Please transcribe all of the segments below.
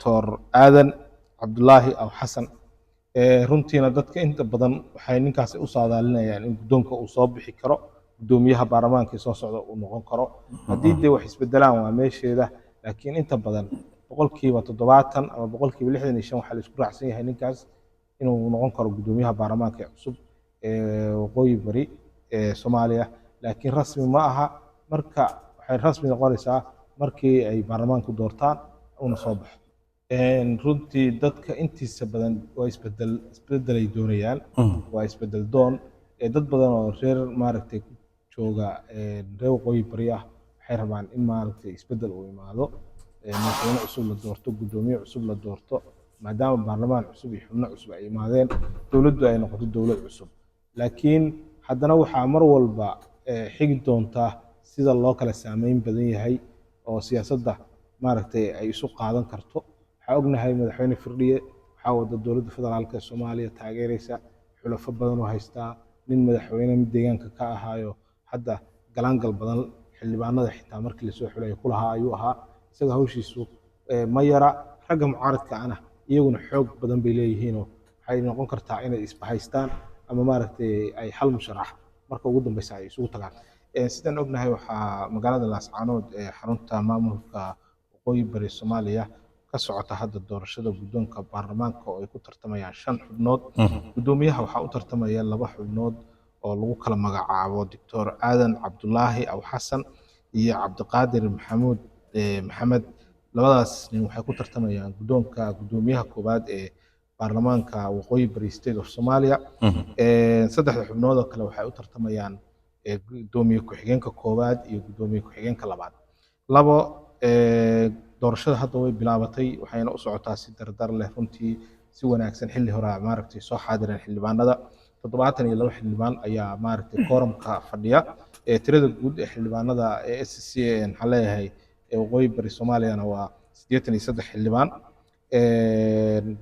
Dr. Aadan Cabdulaahi Aw Xasan runtiina dadka inta badan waxay ninkaasi u saadaalinayaan in guddoonka uu soo bixi karo guddoomiyaha baarlamaanka soo socda uu noqon karo haddii dee wax isbedelaan waa meesheeda laakiin inta badan boqolkiiba 70 ama boqolkiiba 65 waxaa la isku raacsan yahay ninkaas inuu noqon karo guddoomiyaha baarlamaanka ee cusub waqooyi bari Soomaaliya laakiin rasmi ma aha marka waxay rasmi noqonaysaa markii ay baarlamaanku doortaan una soo baxo runtii dadka intiisa badan waa isbedelay doonayaan waa isbedel doon dad badan oo reer maaragtay ku jooga reer waqooyi bari ah waxay rabaan in maaragtay isbedel uu imaado madaxweyne cusub la doorto guddoomiye cusub la doorto maadaama baarlamaan cusub iyo xubno cusub ay imaadeen dowladdu ay noqoto dowlad cusub laakiin haddana waxaa mar walba xigi doontaa sida loo kala saameyn badan yahay oo siyaasadda maaragtay ay isu qaadan karto waxaa ognahay madaxweyne firdhiye waxaa wada dowladda federaalka Soomaaliya taageeraysa xulafo badan oo haystaa nin madaxweyne mid deegaanka ka ahaayo hadda galaangal badan xildhibaanada xitaa markii la soo xulay ku lahaa ayuu ahaa isaga hawshiisu ma yara ragga mucaaradka ana iyaguna xoog badan bay leeyihiinoo waxay noqon kartaa inay isbahaystaan ama maaragtay ay hal musharax marka ugu dambeysa ay isugu tagaan sidaan ognahay waxaa magaalada Laascaanood ee xarunta maamulka waqooyi bari Soomaaliya ka socota hadda doorashada guddoonka baarlamaanka oo ay ku tartamayaan 5 xubnood guddoomiyaha waxaa u tartamaya 2 xubnood oo lagu kala magacaabo Dr. Aadan Cabdulaahi Aw Xasan iyo Cabdiqaadir Maxamed labadaas nin waxay ku tartamayaan guddoonka guddoomiyaha koowaad ee baarlamaanka waqooyi bari state of Soomaaliya saddexda xubnood oo kale waxay u tartamayaan guddoomiye ku-xigeenka koowaad iyo guddoomiye ku-xigeenka labaad doorashada hadda way bilaabatay waxayna u socotaa si dardar leh runtii si wanaagsan xilli hore maaragtay soo xaadireen xildhibaanada 72 xildhibaan ayaa maaragtay quorumka fadhiya tirada guud ee xildhibaanada SSC waxaa leeyahay waqooyi bari Soomaaliyana waa 83 xildhibaan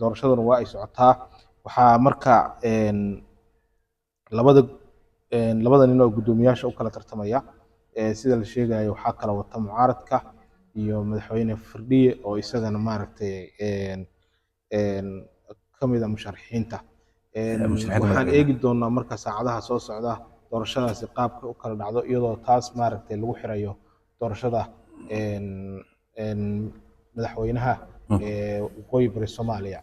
doorashaduna waa ay socotaa waxaa marka labada nin oo guddoomiyaasha u kala tartamaya sida la sheegayo waxaa kala wata mucaaradka iyo madaxweyne firdhiye oo isagana maaragtay kamid ah musharaxiinta waxaan eegi doonaa marka saacadaha soo socda doorashadaasi qaabka u kala dhacdo iyadoo taas maaragtay lagu xirayo doorashada madaxweynaha waqooyi bari Soomaaliya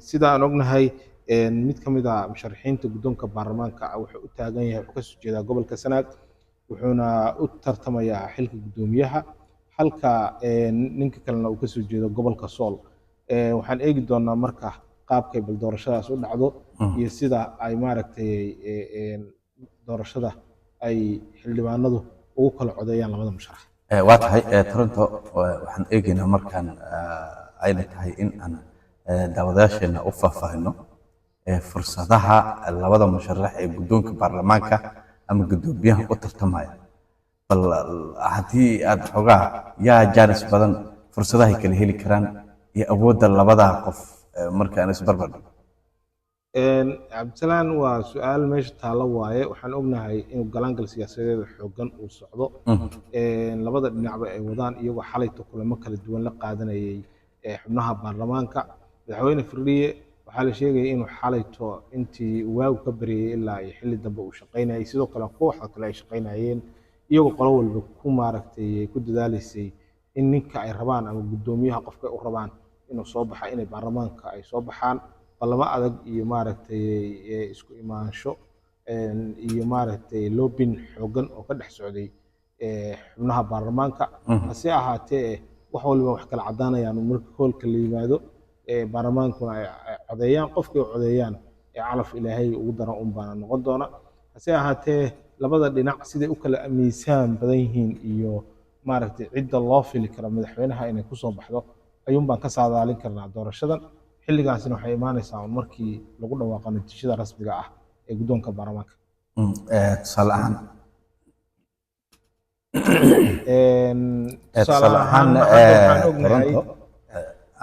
sida aan ognahay mid kamid ah musharaxiinta guddoonka baarlamaanka wuxuu u taagan yahay oo ka soo jeeda gobolka Sanaag wuxuuna u tartamayaa xilka guddoomiyaha halka ninka kalena uu ka soo jeedo gobolka Sool waxaan eegi doonaa marka qaabkay bal doorashadaas u dhacdo iyo sida ay maaragtay doorashada ay xildhibaanadu ugu kala codeeyaan labada musharax waa tahay Toronto waxaan eegaynaa markaan ayna tahay in aan daawadayaasheena u faahfaahino fursadaha labada musharax ee guddoonka baarlamaanka ama guddoomiyaha u tartamaya bal haddii aad xogaa yaa jaanis badan fursadaha ay kala heli karaan iyo awoodda labada qof marka aan isbarbar dhigo cabdisalaan waa su-aal meesha taalo waaye waxaan ognahay inuu galaangal siyaasadeed xooggan uu socdo labada dhinacba ay wadaan iyagoo xalayta kulamo kala duwan la qaadanayay xubnaha baarlamaanka madaxweyne firdhiye waxaa la sheegayay inuu xalayto intii waagu ka baryayay ilaa iyo xilli dambe uu shaqaynayay sidoo kale kooxda kale ay shaqaynayeen iyagoo qolo walba ku maaragtay ku dadaalaysay in ninka ay rabaan ama guddoomiyaha qofka u rabaan inuu soo baxa inay baarlamaanka ay soo baxaan balamo adag iyo maaragtay isku imaansho iyo maaragtay loobin xooggan oo ka dhex socday xubnaha baarlamaanka hase ahaatee wax walba wax kala cadaanayaan marka hoolka la yimaado baarlamaankuna ay codeeyaan qofkii codeeyaan calaf ilaahay ugu daran un baana noqon doona hase ahaatee labada dhinac siday u kala miisaan badan yihiin iyo maaragtay cidda loo fili karo madaxweynaha inay kusoo baxdo ayuun baan ka saadaalin karnaa doorashadan xilligaasina waxay imaanaysaa markii lagu dhawaaqo natiijada rasmiga ah ee guddoonka baarlamaanka tusaale ahaan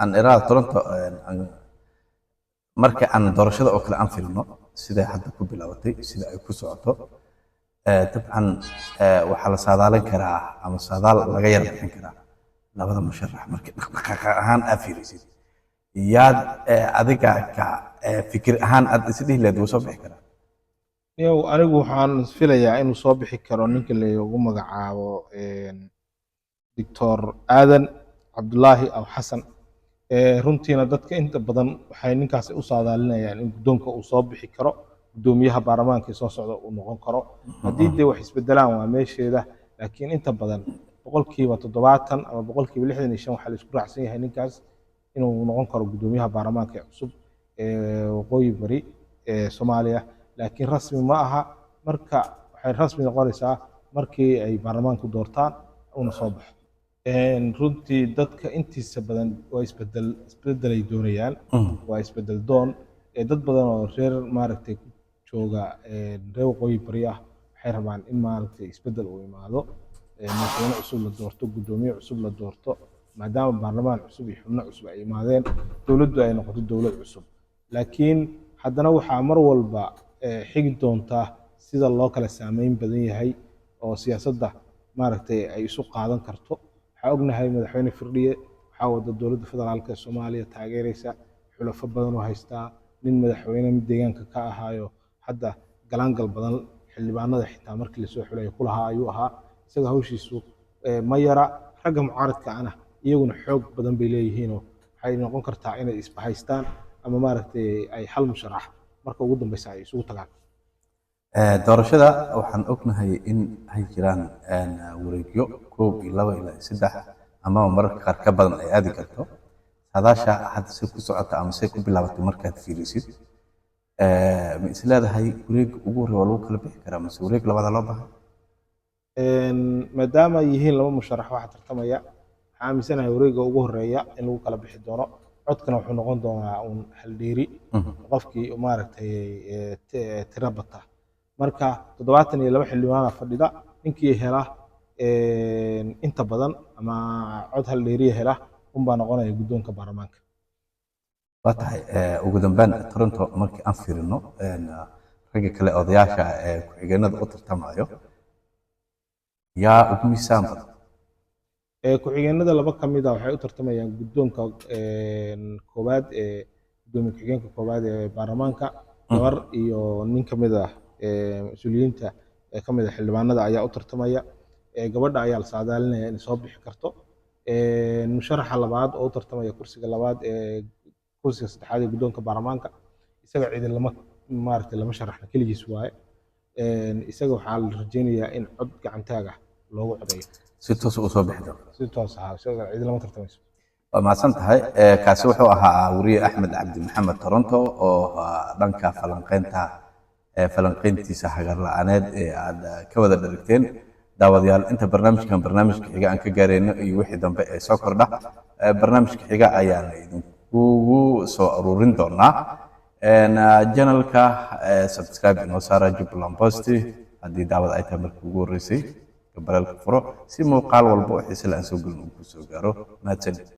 aan iraada Toronto marka aan doorashada oo kale aan filno sida hadda ku bilaabatay sida ay ku socoto dabcan waxaa la saadaalin karaa ama saadaal laga yar bixin karaa labada musharax markii dhaqdhaqaaq ahaan aad fiirisid yaad adiga ka fikir ahaan aad isdhihi lahayd wuu soo bixi karaa yow anigu waxaan filayaa inuu soo bixi karo ninka lagu magacaabo doctor aadan cabdulaahi aw xasan runtiina dadka inta badan waxay ninkaasi u saadaalinayaan in guddoonka uu soo bixi karo guddoomiyaha baarlamaanka ee soo socda uu noqon karo haddii dee wax isbedelaan waa meesheeda laakiin inta badan boqolkiiba 70 ama boqolkiiba 65 waxaa la isku raacsan yahay ninkaas inuu noqon karo guddoomiyaha baarlamaanka ee cusub waqooyi bari ee Soomaaliya laakiin rasmi ma aha marka waxay rasmi noqonaysaa markii ay baarlamaanku doortaan una soo baxo runtii dadka intiisa badan waa isbedelay doonayaan waa isbedel doon dad badan oo reer maaragtay ku jooga reer waqooyi bari ah waxay rabaan in maaragtay isbedel uu imaado madaxweyne cusub la doorto guddoomiye cusub la doorto maadaama baarlamaan cusub iyo xubno cusub ay imaadeen dowladdu ay noqoto dowlad cusub laakiin haddana waxaa mar walba xigi doontaa sida loo kala saameyn badan yahay oo siyaasadda maaragtay ay isu qaadan karto waxaa ognahay madaxweyne firdhiye waxaa wada dowladda federaalka ee Soomaaliya taageeraysa xulafo badan oo haystaa nin madaxweyne mid deegaanka ka ahaayo hadda galaangal badan xildhibaanada xitaa markii la soo xulay kulahaa ayuu ahaa isaga hawshiisu ma yara ragga mucaaradka ana iyaguna xoog badan bay leeyihiinoo waxay noqon kartaa inay isbahaystaan ama maaragtay ay hal musharax marka ugu dambeysa ay isugu tagaan doorashada waxaan ognahay in ay jiraan wareegyo 1 2 ilaa 3 ama mararka qaar ka badan ay aadi karto saadaasha hadda si ku socota ama si ku bilaabatay markaad fiirisid ma is leedahay wareeg ugu horeeya waa lagu kala bixi karaa mise wareeg labada loo baahan maadaama ay yihiin laba musharax waxa tartamaya waxaan aaminsanahay wareegga ugu horeeya in lagu kala bixi doono codkana wuxuu noqon doonaa un hal dheeri qofkii maaragtay tira bata marka 72 xildhibaan fadhida ninkii hela inta badan ama cod hal dheeri hela baa noqonaya guddoonka baarlamaanka waa tahay ugu dambeyn Toronto markii aan fiirino ragga kale odayaasha ku-xigeenada u tartamayo yaa ugu miisaan badan ku-xigeenada laba ka mid ah waxay u tartamayaan guddoonka koowaad ee gudoomiye ku-xigeenka koowaad ee baarlamaanka gabar iyo nin ka mid ah mas'uuliyiinta ka mid ah xildhibaanada ayaa u tartamaya gabadha ayaa la saadaalinaya inay soo bixi karto musharaxa labaad oo u tartamaya kursiga labaad ee kursiga saddexaad ee guddoonka baarlamaanka isaga cid lama maaragtay lama sharaxna keligiis waaye isaga waxaa la rajaynayaa in cod gacantaag ah loogu codeeyo si toos u soo bixi doono si toos ah isaga cid lama tartamayso waa mahadsan tahay kaasi wuxuu ahaa wariye Axmed Cabdi Maxamed Toronto oo dhanka falanqeyntiisa hagar la'aaneed ee aad ka wada dharagteen daawadayaal inta barnaamijka xiga aan ka gaareyno iyo wixii dambe ee soo kordha barnaamijka xiga ayaan idinkugu soo aruurin doonaa channelka subscribe inoo saara Jubaland Post haddii daawad ay tahay markii ugu horeysay gabalka furo si muuqaal walba oo xiiso la aan soo gelin uu ku soo gaaro mahadsanid